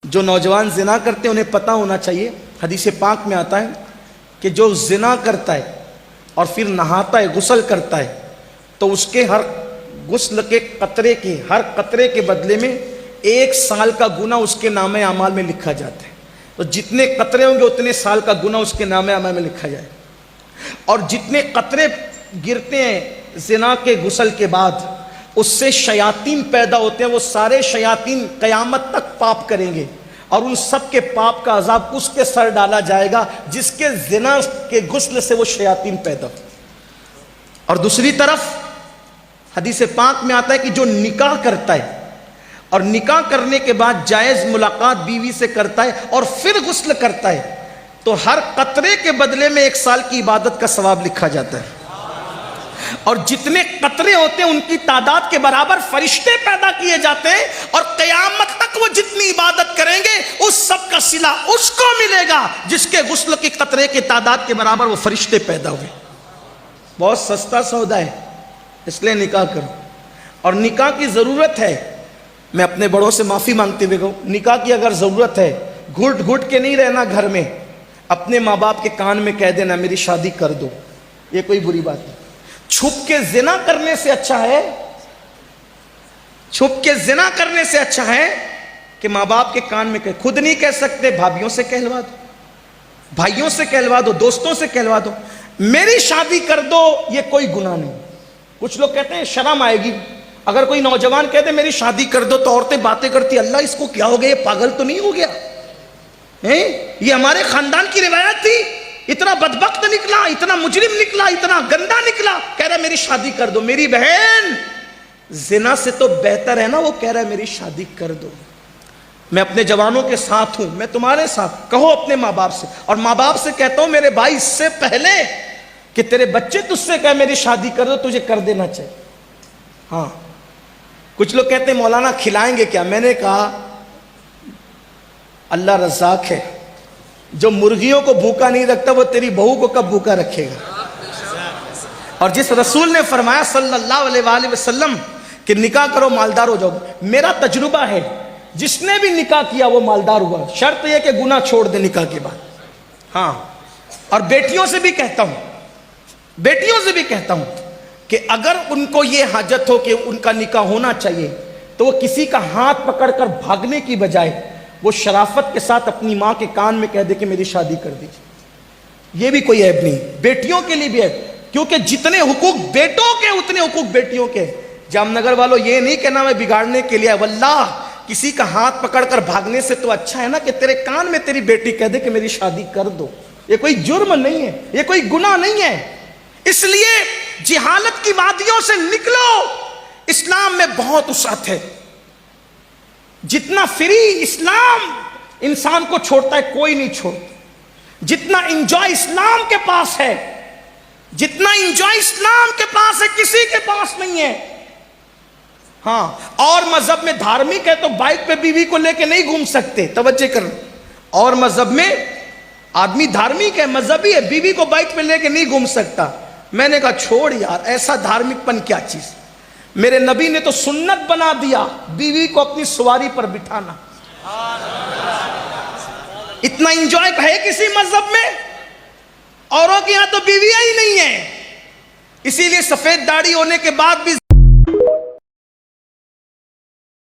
جو نوجوان زنا کرتے ہیں انہیں پتہ ہونا چاہیے، حدیث پاک میں آتا ہے کہ جو زنا کرتا ہے اور پھر نہاتا ہے، غسل کرتا ہے، تو اس کے ہر غسل کے قطرے کے، ہر قطرے کے بدلے میں 1 سال کا گناہ اس کے نامہ اعمال میں لکھا جاتا ہے۔ تو جتنے قطرے ہوں گے اتنے سال کا گناہ اس کے نامہ اعمال میں لکھا جائے، اور جتنے قطرے گرتے ہیں زنا کے غسل کے بعد اس سے شیاطین پیدا ہوتے ہیں، وہ سارے شیاطین قیامت تک پاپ کریں گے، اور ان سب کے پاپ کا عذاب اس کے سر ڈالا جائے گا جس کے زنا کے غسل سے وہ شیاطین پیدا ہو۔ اور دوسری طرف حدیث پاک میں آتا ہے کہ جو نکاح کرتا ہے اور نکاح کرنے کے بعد جائز ملاقات بیوی سے کرتا ہے اور پھر غسل کرتا ہے، تو ہر قطرے کے بدلے میں 1 سال کی عبادت کا ثواب لکھا جاتا ہے، اور جتنے قطرے ہوتے ہیں ان کی تعداد کے برابر فرشتے پیدا کیے جاتے ہیں، اور قیامت تک وہ جتنی عبادت کریں گے اس سب کا صلہ اس کو ملے گا جس کے غسل کی قطرے کی تعداد کے برابر وہ فرشتے پیدا ہوئے۔ بہت سستا سودا ہے، اس لیے نکاح کرو۔ اور نکاح کی ضرورت ہے، میں اپنے بڑوں سے معافی مانگتے ہوئے کہوں، نکاح کی اگر ضرورت ہے، گھٹ گھٹ کے نہیں رہنا گھر میں، اپنے ماں باپ کے کان میں کہہ دینا میری شادی کر دو، یہ کوئی بری بات نہیں۔ چھپ کے زنا کرنے سے اچھا ہے، چھپ کے زنا کرنے سے اچھا ہے کہ ماں باپ کے کان میں خود نہیں کہہ سکتے، بھابھیوں سے کہلوا دو، بھائیوں سے کہلوا دو، دوستوں سے کہلوا دو میری شادی کر دو، یہ کوئی گناہ نہیں۔ کچھ لوگ کہتے ہیں شرم آئے گی، اگر کوئی نوجوان کہتے میری شادی کر دو تو عورتیں باتیں کرتی اللہ اس کو کیا ہو گیا، یہ پاگل تو نہیں ہو گیا، یہ ہمارے خاندان کی روایت تھی، اتنا بدبخت نکلا، اتنا مجرم نکلا، اتنا گندا نکلا، کہہ رہا ہے میری شادی کر دو۔ میری بہن، زنا سے تو بہتر ہے نا وہ کہہ رہا ہے میری شادی کر دو۔ میں اپنے جوانوں کے ساتھ ہوں، میں تمہارے ساتھ، کہو اپنے ماں باپ سے، اور ماں باپ سے کہتا ہوں میرے بھائی اس سے پہلے کہ تیرے بچے تجھ سے کہے میری شادی کر دو، تجھے کر دینا چاہیے۔ ہاں، کچھ لوگ کہتے ہیں مولانا کھلائیں گے کیا؟ میں نے کہا اللہ رزاق ہے، جو مرغیوں کو بھوکا نہیں رکھتا وہ تیری بہو کو کب بھوکا رکھے گا؟ اور جس رسول نے فرمایا صلی اللہ علیہ وآلہ وسلم کہ نکاح کرو مالدار ہو جاؤ، میرا تجربہ ہے جس نے بھی نکاح کیا وہ مالدار ہوا، شرط یہ کہ گناہ چھوڑ دے نکاح کے بعد۔ ہاں، اور بیٹیوں سے بھی کہتا ہوں، بیٹیوں سے بھی کہتا ہوں کہ اگر ان کو یہ حاجت ہو کہ ان کا نکاح ہونا چاہیے تو وہ کسی کا ہاتھ پکڑ کر بھاگنے کی بجائے وہ شرافت کے ساتھ اپنی ماں کے کان میں کہہ دے کہ میری شادی کر دیجیے، یہ بھی کوئی عیب نہیں، بیٹیوں کے لیے بھی ہے، کیونکہ جتنے حقوق بیٹوں کے اتنے حقوق بیٹیوں کے۔ جام نگر والوں یہ نہیں کہنا میں بگاڑنے کے لیے، واللہ کسی کا ہاتھ پکڑ کر بھاگنے سے تو اچھا ہے نا کہ تیرے کان میں تیری بیٹی کہہ دے کہ میری شادی کر دو۔ یہ کوئی جرم نہیں ہے، یہ کوئی گناہ نہیں ہے۔ اس لیے جہالت کی وادیوں سے نکلو، اسلام میں بہت وسعت ہے، جتنا فری اسلام انسان کو چھوڑتا ہے کوئی نہیں چھوڑتا، جتنا انجوائے اسلام کے پاس ہے، جتنا انجوائے اسلام کے پاس ہے کسی کے پاس نہیں ہے۔ ہاں، اور مذہب میں دھارمک ہے تو بائک پہ بیوی کو لے کے نہیں گھوم سکتے، توجہ کرنا، اور مذہب میں آدمی دھارمک ہے، مذہبی ہے، بیوی کو بائک پہ لے کے نہیں گھوم سکتا۔ میں نے کہا چھوڑ یار، ایسا دھارمک پن کیا چیز، میرے نبی نے تو سنت بنا دیا بیوی کو اپنی سواری پر بٹھانا۔ اتنا انجوائے ہے کسی مذہب میں؟ اوروں کے یہاں تو بیویاں ہی نہیں ہیں، اسی لیے سفید داڑھی ہونے کے بعد بھی